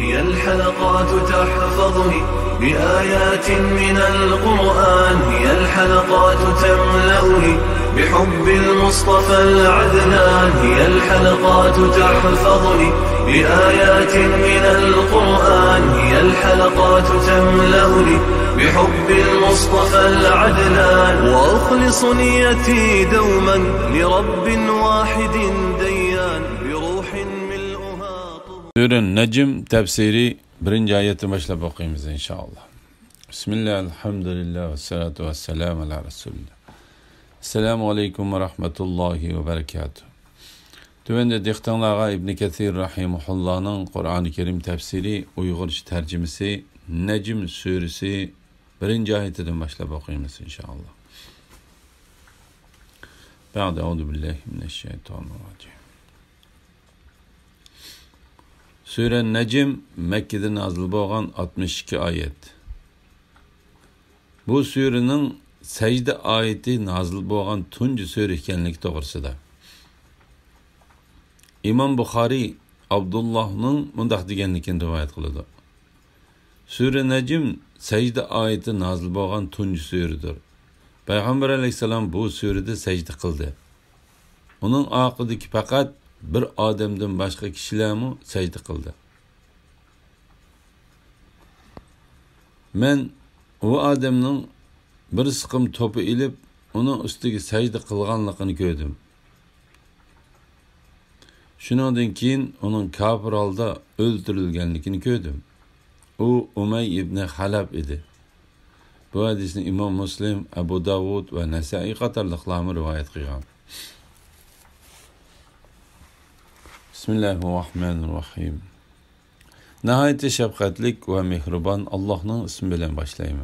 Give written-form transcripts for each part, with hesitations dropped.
هي الحلقات تحفظني بآيات من القرآن، هي الحلقات تملأني بحب المصطفى العدنان، هي الحلقات تحفظني بآيات من القرآن، هي الحلقات تملأني بحب المصطفى العدنان، وأخلص نيتي دوما لرب واحد ديان بروح ملؤها طهور. Sure Necm tefsiri 1. ayeti başlayıp okuyayım inşallah. Bismillah, elhamdülillah ve salatu ve selamu ala Resulullah. Esselamu aleyküm ve rahmetullahi ve berekatuhu. Tüvende diktanlağa İbn Kethir Rahimullah'ın Kur'an-ı Kerim tefsiri Uygurca tercümesi Necm suresi 1. ayetinden başlayıp okuyayım inşallah. Ba'de euzubillahimineşşeytanirracim. Sure Necm Mekke'de nazil bolgan 62 ayet. Bu surenin secde ayeti nazil bolgan tunji sure ekenligi to'g'risida. İmam Buxoriy Abdullah'ның mundaq deganligini rivoyat qiladi. Sure Necm secde ayeti nazil bolgan tunji suredir. Payg'ambar alayhisalom bu surada secde qildi. Uning oqidagi faqat bir odamdan boshqa kishilarmi secde qildi. Men o odamning bir siqim to'pi ilib, uning ustiga secde qilganligini ko'rdim. Shundan keyin uning kafir holda o'ldirilganligini ko'rdim. U Umay ibn Halab edi. Bu hadisni İmam Muslim, Abu Davud ve Nesai qatorliqlar rivoyat qilgan. Bismillahirrahmanirrahim. Nihayet şefkatlik ve mehriban Allah'ın ismi bilen başlayayım.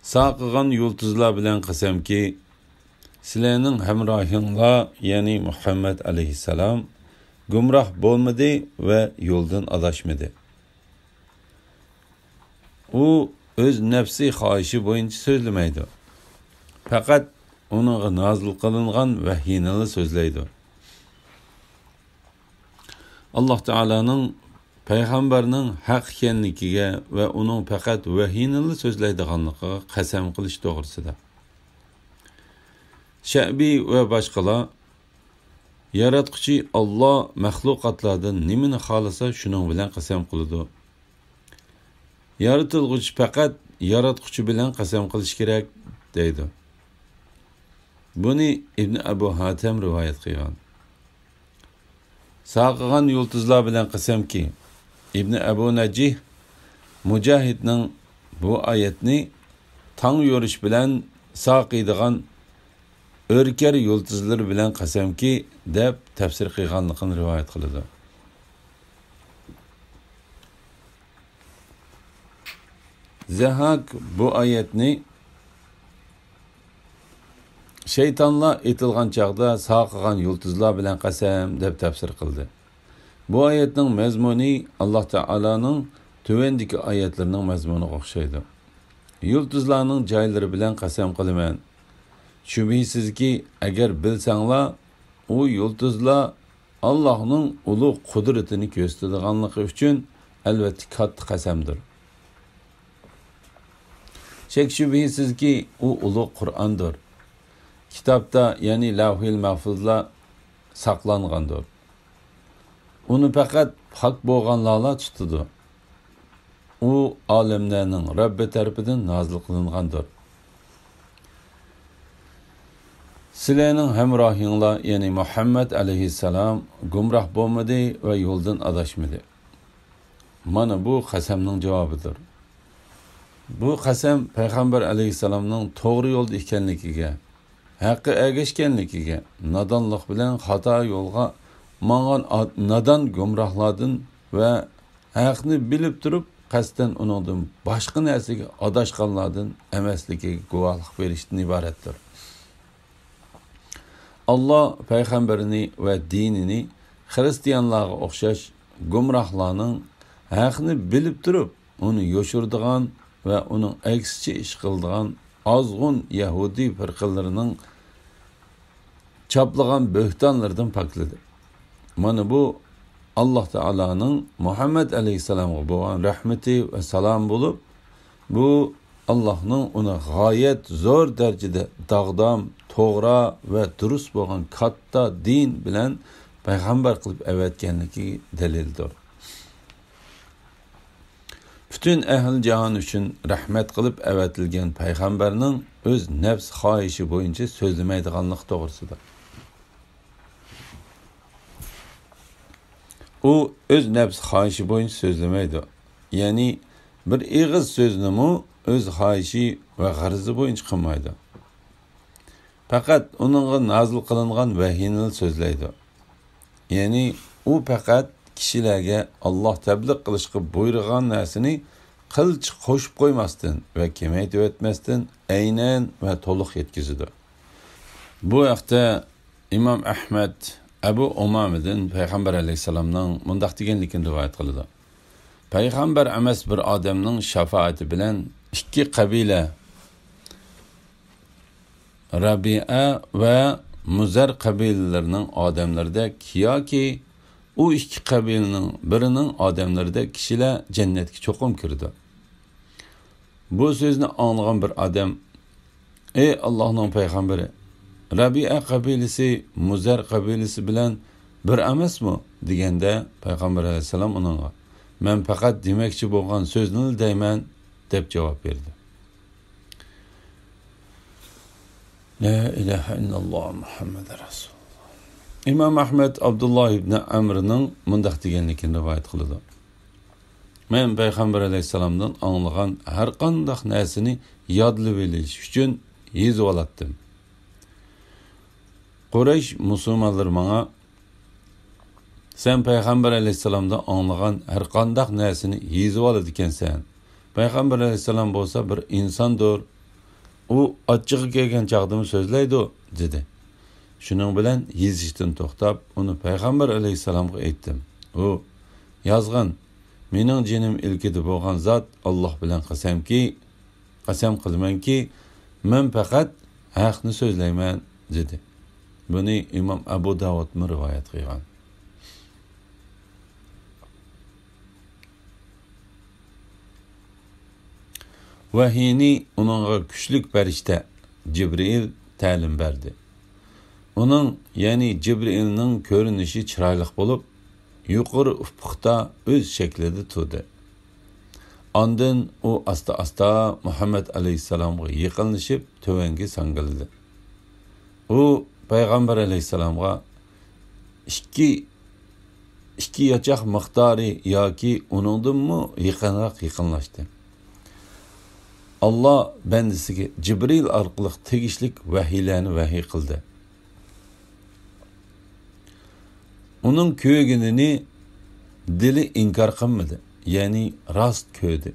Saqıgan yıldızlar bilen qasam ki, sizlerning hamrohinglar, yani Muhammed aleyhisselam, gumrah bo'lmadi ve yoldan adashmadi. U öz nefsi xohishi bo'yicha so'zlamaydi. Faqat uningga nozil qilingan vahyini so'zlaydi. Allah Teala'nın Peygamberinin haq ekanligiga ve onun faqat vahyini so'zlaydiganligiga qasam qilish to'g'risida. Şa'bi ve boshqalar yaratquchi Allah mahluqotlardan nimani xolasa shuning bilan qasam qiladi. Yaratilguchi faqat yaratquchi bilan qasam qilish kerak deydi. Buni İbn Abu Hatem rivoyat qilgan. Saqıgan yıldızlar bilen qasam ki, İbn Abu Najih Mujahidning bu ayetni tang yurish bilan saqiydigan örker yıldızlar bilen qasam ki deb tafsir qilganligini rivoyat qiladi. Zahak bu ayetni şeytanlar etilgan çağda saqıgan yıldızlar bilen qasam deb tafsir qildi. Bu ayetning mazmuni Allah Teala'nın tövendiki ayetlerinin mazmuni o'xshaydi. Yıldızlarning joylari bilen qasam qilaman. Shubhisizki agar bilsanglar, u yıldızlar Allah'ның ulug' qudratini ko'rsatadiganligi uchun albatta katta qasamdir. Shek shubhisizki u ulug' Qur'ondir. Kitapta yani Lavhil Mahfuzda saqlangandir. Onu faqat haq bo'lganlarlar tutadi. U olamlarning Rabbi tarafidan nozil qilingandir. Sizlarning hamrohinglar, yani Muhammed aleyhisselam gumroh bo'lmadi ve yo'ldan adashmadi. Mana bu qasamning javobidir. Bu qasam Peygamber aleyhisselamning to'g'ri yo'lda ekanligiga, haqqi ergashganligiga, nodonlik bilan xato yo'lga mangan nadon gumrohlardan ve haqni bilib turib qasdan uningdan boshqa narsaga adashganlardan emasligiga guvohlik berishdan iboratdir. Allah peygamberini ve dinini Hristiyanlarga o'xshash gumrohlarning haqni bilib turib uni yo'shirdigan ve onun aksicha ish qildigan azg'un Yahudi firqalarining chaplagan bo'htonlardan pakladi. Mana bu Allah Teala'nın Muhammed Aleyhisselam'a bo'lgan rahmeti ve salam bulup, bu Allah'ın ona gayet zor derecede dağdam, toğra ve durust bo'lgan katta din bilen peygamber kılıp evetkenligi delildir. Bütün ehl cihan üçün rahmet kılıp evetilgen peygamberinin öz nefs xahişi boyunca sözlemeydiganlık doğrusudur. O öz nefs xahişi boyunca sözlemeydi. Yani bir ağız sözünü mü öz xahişi ve garzı boyunca kılmaydı. Fakat onunla nazil kılıngan vahiyini sözleydi. Yani o fakat kişilerge Allah tebliğ kılışkı buyurgan nersini kılç koşup koymasın ve kemeyt öğretmezsin aynen ve toluk yetkizidir. Bu vakti İmam Ahmed Ebu Umamed'in Peygamber Aleyhisselam'dan mundaq degenligini rivayet kıldı. Peygamber emes bir adamның şefaati bilen iki kabile Rabi'a ve Muzer kabilelerinin adamlarida ki o iki kabilenin birinin adamlarida kişiler cennetki çokum kirdi. Bu sözünü anlayan bir adam, ey Allah'ın peygamberi, Rabi'a kabilesi Muzer kabilesi bilen bir emes mi? Degende Peygamber Aleyhisselam onunla, men fakat demekçi bolgan sözünü deymen dep cevap verdi. La ilahe illallah Muhammed Resulullah. İmam Ahmed Abdullah ibn Amr'ның mundaq degenligini rivayet kıldı. Men Peygamber Aleyhisselam'dan anlagan her qandaq näsini yadlı bilish üçün yezip alatdım. Quraysh musulmanlar bana sen Peygamber Aleyhisselam'dan anlagan her qandaq näsini yezip aladı ekensen. Peygamber Aleyhisselam bolsa bir insandır. O açığı kelgen çağdımı sözleydi dedi. Şunun bilen yezişten toxtab, onu Peygamber Aleyhisselam'a ettim. O yazgan, mening jenim ilkidi bo'lgan zat Allah bilen qasam qilman ki, men faqat haqni so'zlayman dedi. Buni İmam Abu Davud rivayet qilgan. Vahiyni onunğa küçlük farishta Cibril ta'lim berdi. Onun yani Cibril'nin görünüşü çıraylık bulup, yukarı ufukta öz şeklinde turdu. Andın o asta Muhammed Aleyhisselam'a yıkılışıp tövengi sangıldı. O Peygamber Aleyhisselam'a iki yaşak miqdari yoki onundan mı yıkınlaştı. Allah bendisiga Cibril orqali tegishlik vahiylarni vahiy qildi. Onun köygününü dili inkar qilmadi, yani rast köydü.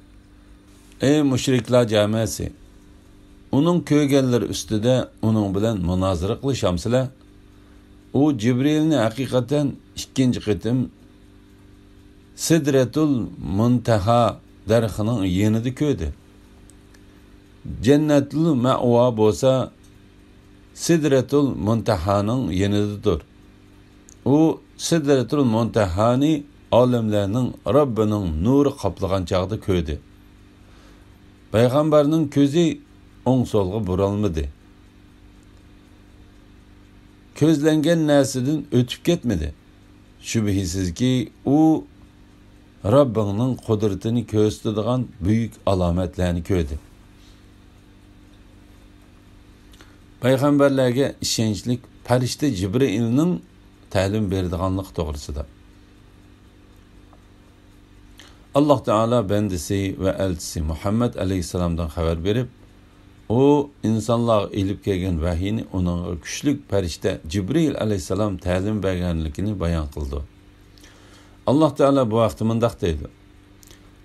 Ey müşriklar camiasi, onun köygenleri üstüde onun bilen münazara qilishamisizlar? O Cibrilni hakikaten ikinci qitim Sidratul Muntaha darxining yenida köydü. Cennetul Ma'va bo'lsa Sidratul Muntaha'nın yenididir. O Sidratul Muntaha'ni alemlerinin Rabbinin nuru kaplagan çağda köydü. Peygamberinin közü oң solga buralmadı. Közlengen näsidin ötüp ketmedi. Şübhisiz ki o Rabbinin kudretini gösterdiğin büyük alametlerini köydü. Peygamberlerge işençlik farishta Cibril'nin ta'lim berdiganlik to'g'risida. Allah Teala bendisi ve elçisi Muhammed Aleyhisselam'dan haber verip, o insanlar ilip kelgen vahiyini onun küçlük farishta Cibril Aleyhisselam ta'lim berganligini bayan kıldı. Allah Teala bu vaqti mundaq deydi.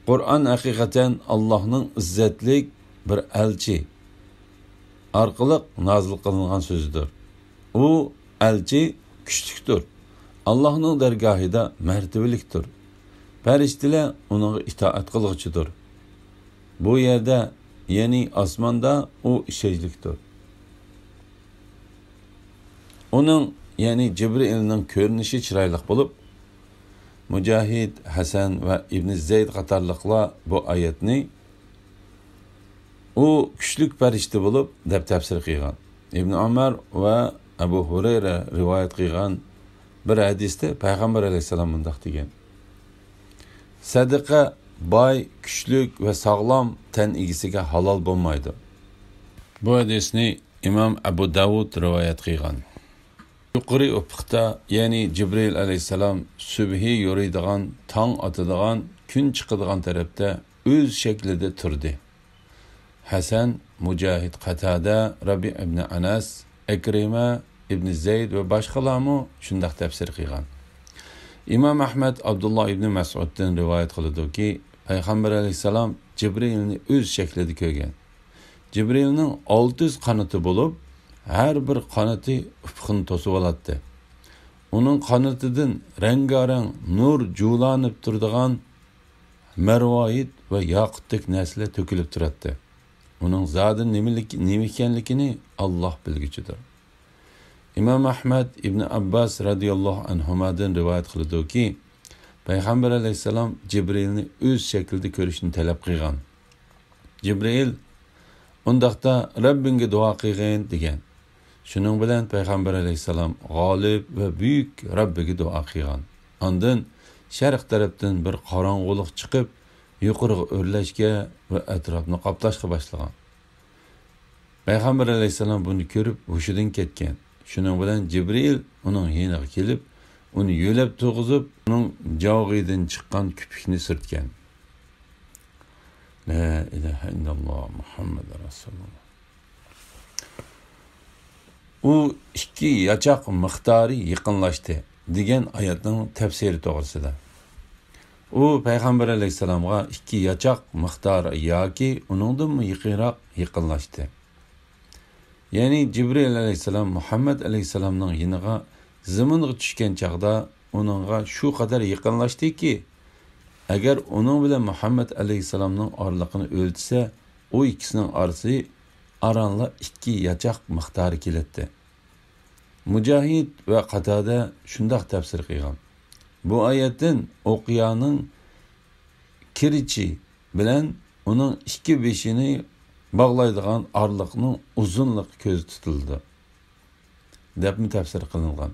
Kur'an hakikaten Allah'ın izzetlik bir elçi arqılıq nazil qılınğan sözüdür. O elçi küçlüktür. Allah'ın dergahida mertebeliktir. Farishtalar ona itaat qılğıcıdır. Bu yerde yani asmanda o işeyliktir. Onun yani Cibril'nin görünüşü çıraylık bulup, Mujahid, Hasan va Ibn Zayd qatorliqlar bu oyatni u kuchlik farishta bo'lib deb tafsir qilgan. Ibn Umar va Abu Hurayra rivoyat qilgan bir hadisda payg'ambar alayhisalom bunday degan: sadaqa boy, kuchlik va sog'lom tan egasiga halol bo'lmaydi. Bu hadisni Imom Abu Davud rivoyat qilgan. Yuqori ufuqda, ya'ni Jibril alayhisalom subhi yuradigan, tong otadigan, kun chiqadigan tarafda o'z shaklida turdi. Hasan, Mujahid, Qatada, Rabi ibn Anas, Ikrima ibn Zayd va boshqalarmi shunday tafsir qilgan. Imom Ahmad Abdullah ibn Mas'uddan rivoyat qiladi-ki, payg'ambar alayhisalom Jibrilni o'z shaklida ko'rgan. Jibrilning 600 qanoti bo'lib, har bir qanoti ufqini to'sib oladi. Uning qanotidan rangarang nur julanib turadigan marvoyit va yoqutdek narsalar to'kilib turadi. Uning zodi nima ekanligini Alloh bilguchidir. Imom Ahmad ibn Abbas radhiyallohu anhumadan rivoyat qiladi-ki, payg'ambar alayhisalom Jibrilni o'z shaklida ko'rishni talab qilgan. Jibril undaqda Rabbingga duo qilgin degan. Shuning bilan payg'ambar alayhisalom g'olib va buyuk Rabbiga duo qilgan. Ondan sharq tarafdan bir qorong'ulik chiqib, yuqoriga o'rlashga va atrofni qoplashga boshlagan. Payg'ambar alayhisalom buni ko'rib hushidan ketgan. Shuning bilan Jibril uning yeniga kelib, uni yo'lab to'g'izib, uning jog'idan chiqqan kupikni surtgan. La ilaha illalloh Muhammad Rasululloh. U ikki yachoq miqdori yaqinlashdi degan oyatning tafsiri to'g'risida. U payg'ambar alayhisalomga ikki yachoq miqdori yoki uningdan yaqinroq yaqinlashdi. Ya'ni Jibril alayhisalom Muhammad alayhisalomning yiniga zaminga tushgan chaqda uningga shu qadar yaqinlashdiki, agar uning bilan Muhammad alayhisalomning orliqini o'ltsa, u ikkisining orasi aranla ikki yachoq miqdori keladi. Mujahid va Qatada shunday tafsir qilgan. Bu oyatdan o'qiyaning kirichi bilan uning ikki beshini bog'laydigan orliqning uzunligi ko'z tutildi deb tafsir qilingan.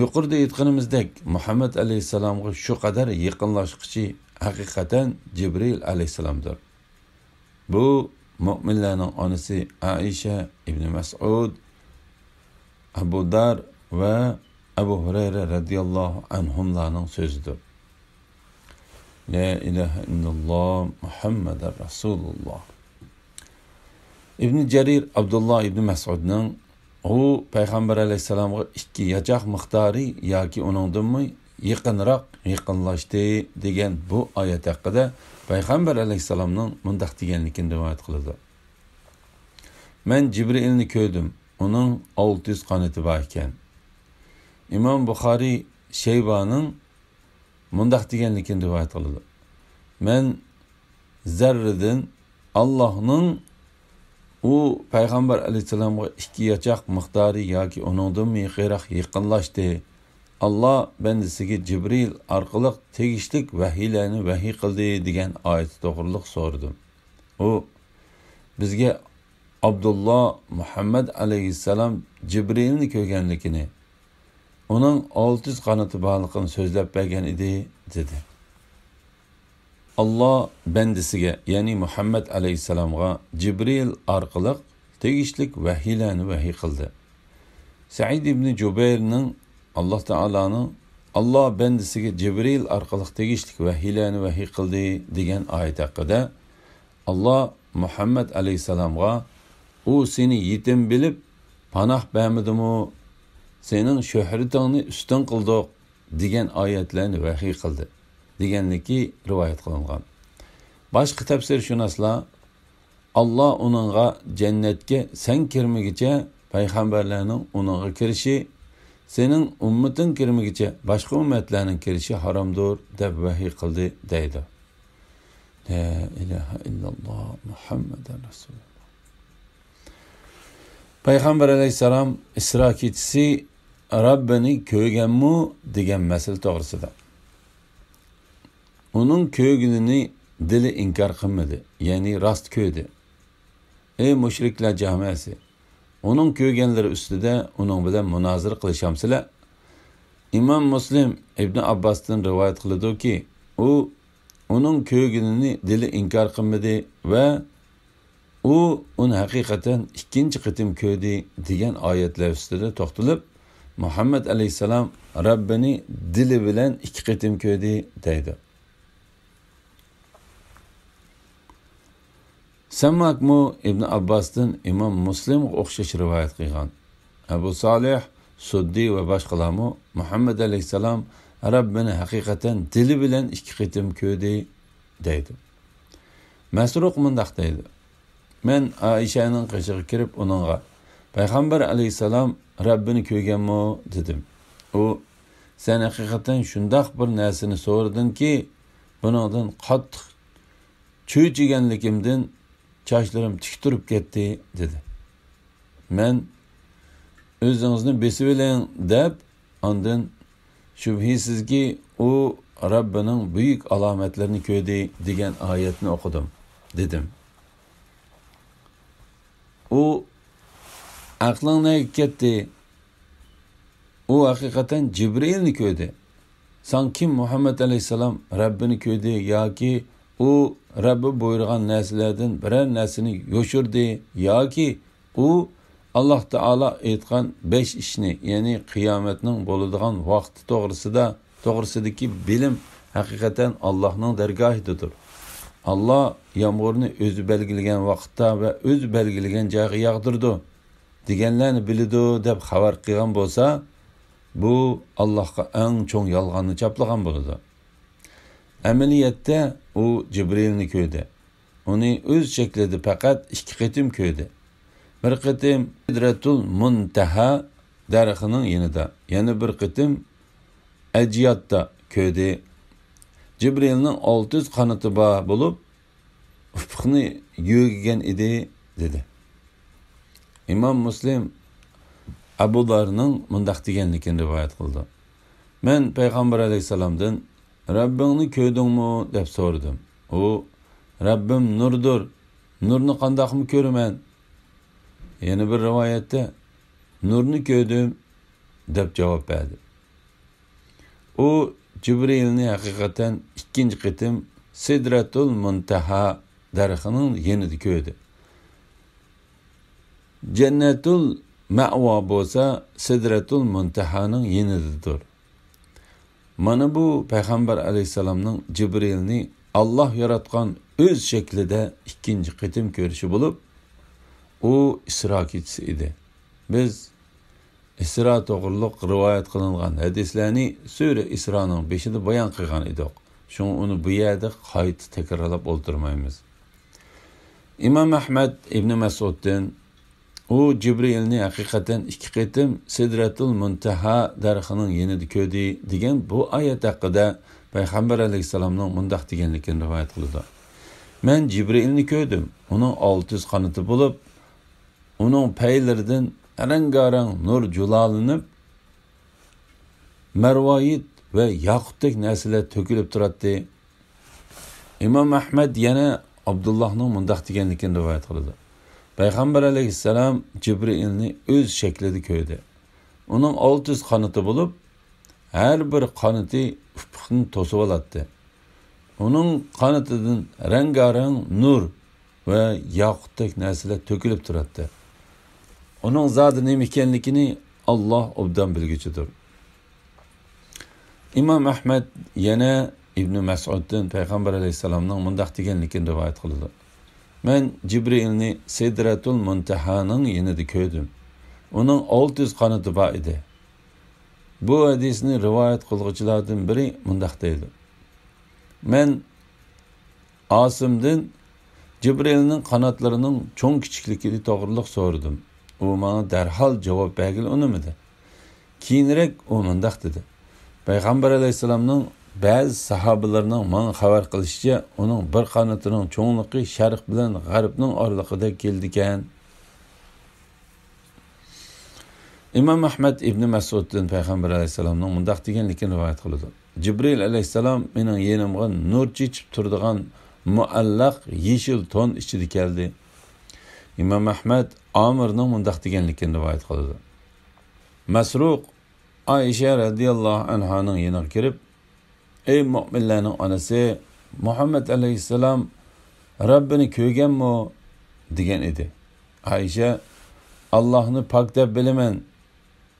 Yuqorida aytganimizdek, Muhammad alayhisalomga shu qadar yaqinlashqichi haqiqatan Jibril alayhisalomdir. Bu mu'minlarning onasi Aisha ibn Mas'ud, Abu Dar va Abu Hurayra radhiyallohu anhumlarning so'zidir. La ilaha illalloh Muhammadar Rasululloh. Ibn Jarir Abdullah ibn Mas'udning u payg'ambar alayhisalomga ikki yachoq miqdori yoki uningdanmi yaqinroq yaqinlashdi degan bu oyat haqida payg'ambar alayhisalomning bunday deganligini rivoyat qiladi. Men Jibrilni ko'rdim. Uning 600 qanoti bor ekan. Imom Buxoriy Shaybaning bunday deganligini rivoyat qiladi. Men zarridan Allohning u payg'ambar alayhisalomga ikki yachoq miqdori yoki uningdan yaqinroq yaqinlashdi. Allah bendisiga Jibril orqali tegishlik vahiylarni vahiy qildi degan oyat to'g'riliq so'radim. U bizga Abdullah Muhammad alayhisalom Jibrilni ko'rganligini, uning 600 qanoti borligini so'zlab bergan edi dedi. Allah bendisiga, ya'ni Muhammad alayhisalomga Jibril orqali tegishlik vahiylarni vahiy qildi. Said ibn Jubayrning Allah Ta'ala'nın Allah bendisiga Jibril orqali tegishlik vahiylarni vahiy qildi degan oyat haqida Allah Muhammad alayhisalomga u seni yetim bilib panoh bermidimi, sening shuhratingni ustun qildik degan oyatlarni vahiy qildi deganligi rivoyat qilingan. Boshqa tafsirshunoslar Allah uningga jannatga sen kirmagicha payg'ambarlarning uningga kirishi, sening ummating kirmagicha boshqa ummatlarning kirishi haromdir deb vahiy qildi deydi. La ilaha illalloh Muhammadan Rasululloh. Payg'ambar alayhisalom Isro kechasi Rabbini ko'rganmi degan masala to'g'risida. Onun köygününü dili inkar qilmadi, ya'ni rost ko'ydi. Ey mushriklar jamiyasi, onun ko'yganlari ustida uning bilan munozara qilishamsizlar? İmam Muslim İbn Abbas'tan rivayet qiladi-ki, u onun ko'ygunini dili inkar qilmadi va u uni haqiqatan ikkinchi qitim ko'ydi degan oyatlar ustida to'xtalib, Muhammad alayhisalom Rabbini dili bilan ikki qitim ko'ydi deydi. Sammakmu İbn Abbas'tan İmam Muslim o'xshash rivoyat qilgan. Abu Salih Suddi va boshqalarmu Muhammad alayhisalom Rabbini haqiqatan dili bilan ikki qitim ko'ydi deydi. Masruq mundaq deydi. Men Aishaning qishig'iga kirib uningga Payg'ambar alayhisalom Rabbini ko'yganmi dedim. U sen haqiqatan shundoq bir narsani so'radingki, buningdan qattiq cho'chiganligimdan sochlarim tik turib ketdi dedi. Men o'zingizni besib oling deb, ondan shubhisizki u Rabbining buyuk alomatlarini ko'rdi degan oyatni o'qidim dedim. U aqlingga ketdi. U haqiqatan Jibrilni ko'rdi. Sen kim Muhammed alayhisalom Rabbini ko'rdi yoki u Rabbi buyurgan narsalardan birer narsani yo'shirdi yoki u Allah Taala aytgan 5 ishni, ya'ni qiyomatning bo'ladigan vaqti to'g'risidagi bilim haqiqatan Allohning dargohidadir. Allah yomg'irni o'zi belgilagan vaqtda va o'zi belgilagan joyga yog'dirdi deganlarni biladi deb xabar qilgan bo'lsa, bu Allohga eng cho'ng yolg'onni chaplagan bo'ladi. Amaliyotda u Jibrilni ko'rdi. Uni o'z shaklida faqat 2 qitim ko'rdi. Bir qitim Sidratul Muntaha daraxining yonida, yana bir qitim Ajiyatda ko'rdi. Jibrilning 600 qanoti bor bo'lib, ufqni yo'g'igan edi dedi. İmam Muslim Abu Darning mundaq deganligini rivoyat qildi. Men Payg'ambar alayhisalomdan Rabbingni ko'rdingmi deb so'radim. U Rabbim nurdir. Nurni qandoqmi ko'raman? Yana bir rivoyatda nurni ko'rdim deb javob berdi. U Jibrilni haqiqatan ikkinchi qitim Sidratul Muntaha daraxining yonida ko'rdi. Jannatul Ma'va bo'lsa Sidratul Muntahaning yonidadir. Mana bu Payg'ambar alayhisalomning Jibrilni Allah yaratgan o'z shaklida ikkinchi qitim ko'rishi bo'lib, u Isro kechasi edi. Biz Isro to'g'riliq rivoyat qilingan hadislarni Sura Isroning 5-ida bayon qilgan edik. Shuni uni bu yerda qayta takrorlab o'ltirmaymiz. İmam Ahmad ibn Mas'uddan u Jibrilni haqiqatan 2 qitim Sidratul Muntaha daraxining yonida ko'rdi degan bu oyat haqida Payg'ambar alayhisalomning mundaq deganligini rivoyat qildi. Men Jibrilni ko'rdim. Uning 600 qanoti bo'lib, uning paylaridan rangarang nur julalanib, marvoyit va yaqutdek narsalar to'kilib turadi. İmam Ahmad yana Abdullohning mundaq deganligini rivoyat qildi. Payg'ambar alayhissalom Jibrilni o'z shaklida ko'rdi. Uning 600 qanoti bo'lib, har bir qanoti ufqni to'sib oladi. Uning qanotidan rangarang nur va yaqutdek narsalar to'kilib turadi. Uning zoti nima ekanligini Alloh obdan bilguchidir. İmam Ahmad yana İbn Mas'uddan Payg'ambar alayhissalomning mundaq deganligini rivoyat qildi. Men Jibrilni Sidratul Muntahaning yonida ko'rdim. Uning 600 qanoti bor edi. Bu hadisni rivoyat qiluvchilardan biri mundaq deydi. Men Asimdan Jibrilning qanotlarining cho'ng kichikligini to'g'riliq so'radim. U menga darhol javob bergil unimidi. Keyinroq u mundaq dedi. Payg'ambar alayhisalomning ba'zi sahobalarning menga xabar qilishicha, uning bir qanotining cho'ngligi sharq bilan g'arbning oralig'ida keldi ekan. İmam Ahmed İbn Mas'ud'dan Peygamber aleyhisselamның mundaq deganligini rivoyat qiladi. Jibril aleyhisselam mening yenimga nur chechib turadigan muallaq yeshil ton ichida keldi. İmam Ahmed Amirning mundaq deganligini rivoyat qiladi. Masruq Ayşe radhiyallohu anhaning yeniga kirib, ey mu'minlarning onasi, Muhammed aleyhisselam Rabbini ko'rganmi degan edi. Ayşe Allah'ını pak deb bilaman.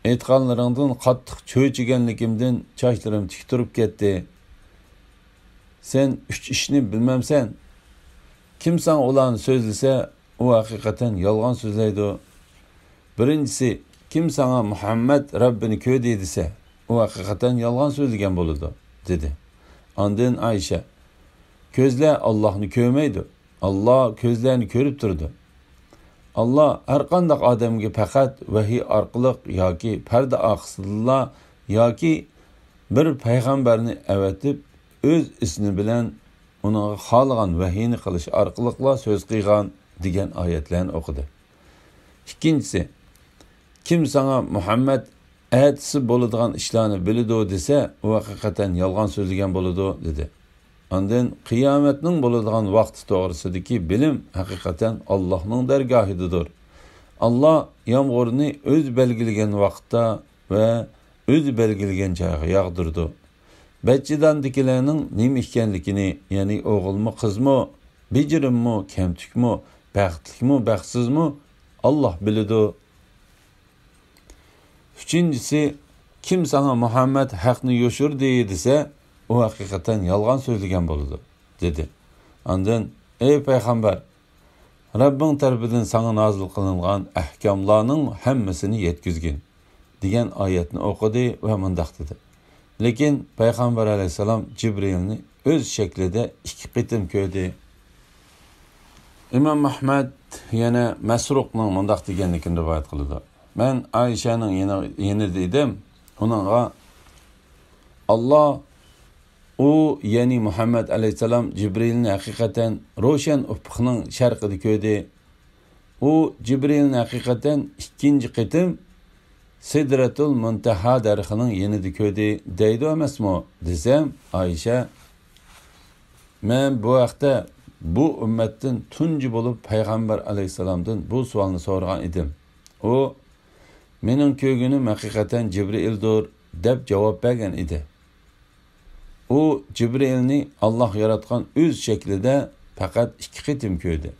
Aytganlaringdan qattiq cho'chiganligimdan sochlarim tik turib ketdi. Sen 3 ishni bilmamsan. Kimsan ularni so'zlasa, u haqiqatan yolg'on so'zlaydi. Birinchisi, kim sana Muhammed Rabbini ko'rdi desa, u haqiqatan yolg'on so'zlagan bo'ladi, dedi. Ondan Ayşe, ko'zlar Allohni ko'rmaydi. Allah ko'zlarini ko'rib turdi. Allah har qanday odamga faqat vahiy orqali yoki parda oqsida yoki bir payg'ambarni avatib o'z ismi bilan uning xohlagan vahiyni qilish orqali so'z qilgan degan oyatlarni o'qidi. Ikkinchisi, kim sana Muhammed aytisi bo'ladigan ishlarni biladi desa, u haqiqatan yolg'on so'zlagan bo'ladi, dedi. Ondan qiyomatning bo'ladigan vaqti to'g'risidagi bilim haqiqatan Allohning dargohidadir. Allah yomg'irni o'z belgilagan vaqtda va o'z belgilagan joyga yog'dirdi. Bachchidandikilarning nima ekanligini, ya'ni o'g'ilmi, qizmi, bejirimmi, kamtukmi, baxtlikmi, baxtsizmi Allah biladi. Üçüncüsü, kim sana Muhammed haqni yo'shirdi desa, o haqiqatan yolg'on so'zlagan bo'ladi, dedi. Ondan, ey payg'ambar, Rabbing tarafidan sana nozil qilingan ahkamlarning hammasini yetkizgin degan oyatni o'qidi va mundaq dedi. Lekin payg'ambar alayhisalom Jibrilni o'z shaklida 2 qitim ko'rdi. İmam Ahmed yana Masruqning mundaq deganligini rivoyat qiladi. Men Ayşe'nin yeni dedim, onunla Allah o yani Muhammed aleyhisselam Cibril'in hakikaten roşen ufukның şarkıda köydü. O Cibril'in hakikaten ikinci qitim Sidratul Muntaha darixinin yenidi köydü deydi emas mı desem, Ayşe, men bu vaqtda bu ümmetin tuncu bulup Peygamber aleyhisselamdan bu sualını sorgan idim. O mening ko'rganim haqiqatan Jibrildir deb javob bergan edi. U Jibrilni Allah yaratgan o'z shaklida faqat 2 qitim ko'rdi.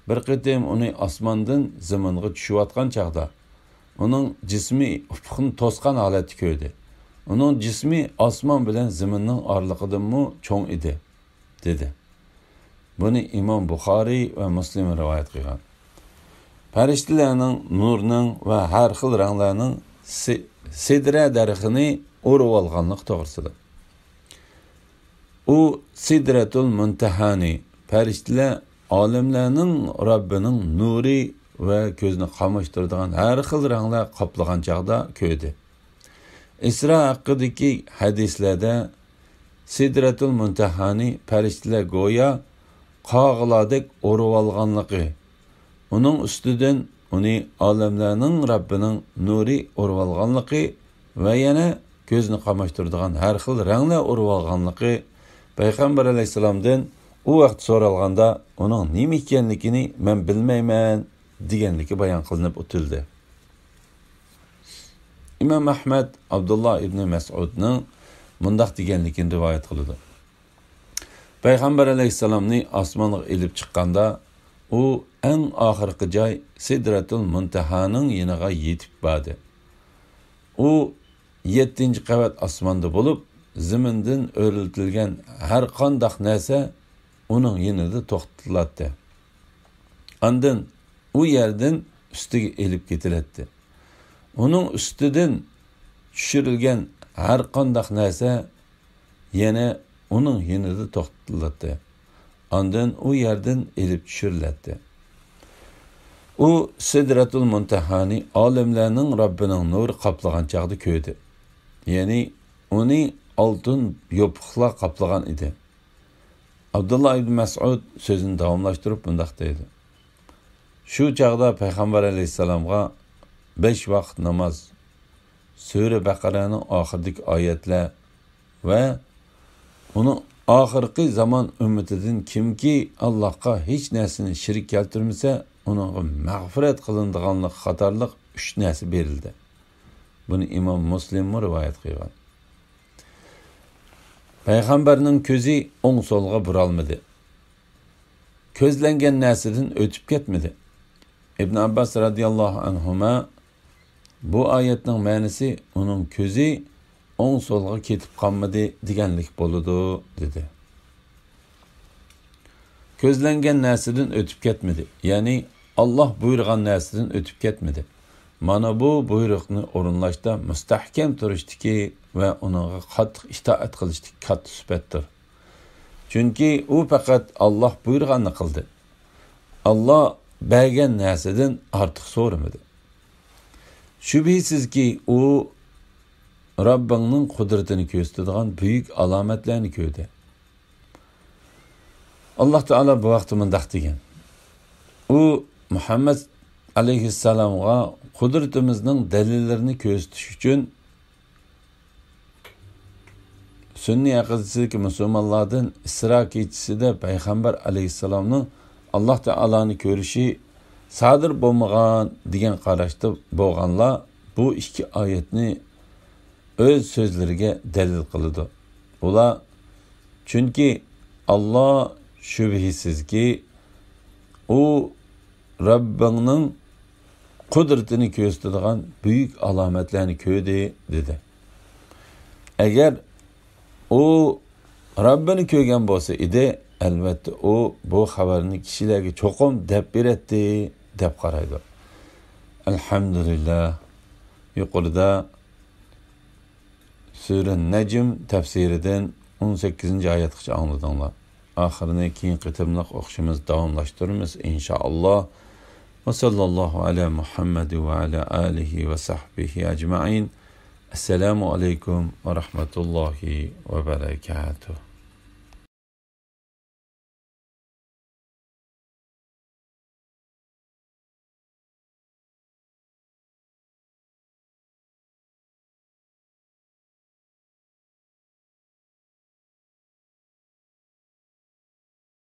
Bir qitim uni osmondan zaminga tushayotgan chaqda, uning jismi ufqni to'sgan holatda ko'rdi. Uning jismi osmon bilan zaminning oraliqidanmi cho'ng edi, dedi. Buni Imom Buxoriy va Muslim rivoyat qilgan. Farishtalarning nurning va har xil ranglarning sidra darixini o'rib olganlik to'g'risida. U Sidratul Muntahani farishtalar olimlarning Robbining nuri va ko'zni qamashtiradigan har xil ranglar qoplagan chaqda ko'rdi. Isra haqidagi hadislarda Sidratul Muntahani farishtalar go'yo qog'lardek o'rib olganligi, onun üstüden uni alemlerinin Rabbinin nuri urvalganlıqı ve yana gözünü qamaştırdıgan her xil ranglar urvalganlıqı Peygamber aleyhisselamdan o vaqt so'ralganda onun nima ekanligini men bilmayman deganligi bayon qilinib o'tildi. İmam Ahmed Abdullah ibn Mas'udning mundaq deganligini rivoyat qildi. Peygamber aleyhisselamni osmonga ilib chiqqanda u en ahirki joy Sidratul Muntahaning yeniga yetib bordi. U 7-chi qavat osmonda bo'lib, zamindan o'riltilgan har qanday narsa uning yenida to'xtatiladi. Ondan u yerdan ustiga elib ketiladi. Uning ustidan tushirilgan har qanday narsa yana uning yenida to'xtatiladi. Ondan u yerdan elib tushiriladi. U Sidratul Muntahani olimlarning Robbining nuri qoplagan chaqda ko'rdi. Ya'ni uni oltin yopiqlar qoplagan edi. Abdullah ibn Mas'ud sözünü davomlashtirib bundaq deydi. Shu chaqda Payg'ambar alayhisalomga 5 vaqt namoz Sure Baqara'nın oxiridagi oyatlar va uni oxirgi zaman ummatidan kimki Allohga hech narsani shirik keltirmasa, uningga mag'firat qilinadiganlik qatorliq 3 narsa berildi. Buni Imom Muslim rivoyat qilgan. Payg'ambarning ko'zi o'ng so'lga buralmadi. Ko'zlangan narsadan o'tib ketmadi. Ibn Abbas radhiyallohu anhuma bu oyatning ma'nosi uning ko'zi o'ng so'lga ketib qolmadi deganlik bo'ladi dedi. Ko'zlangan narsadan o'tib ketmadi. Ya'ni Alloh buyurgan narsadan o'tib ketmadi. Mana bu buyruqni o'rinlashda mustahkam turishdiki va uningga qattiq itoat qilishdik katta sifatdir. Chunki u faqat Alloh buyurganini qildi. Alloh bergan narsadan ortiq so'ramadi. Shubhisizki u Rabbingning qudratini ko'rsatadigan buyuk alomatlarni ko'rdi. Alloh taolo bu vaqtda mundaq degan. U Muhammad alayhissalomga qudratimizning dalillarini ko'rsatish uchun sunniy aqidadagi musulmonlardan Isro kechisida payg'ambar alayhissalomning Alloh taoloni ko'rishi sodir bo'lmagan degan qarashda bo'lganlar bu ikki oyatni o'z so'zlariga dalil qiladi. Ular chunki Alloh shubhisizki u Rabbingning qudratini ko'rsatadigan buyuk alomatlarni ko'rdi dedi. Agar u Rabbini ko'rgan bo'lsa edi, albatta u bu xabarni kishilarga cho'qim deb beradi deb qaraydi. Alhamdulillah. Yuqorida Sura Najm tafsiridan 18-oyatgacha angladinglar. Oxirini keyin qitimliq o'qishimiz davomlashtiramiz inshaalloh. Va sallallohu ala Muhammad va ala alihi va sahbihi ajma'in. Assalomu alaykum va rahmatullohi va barakatuh.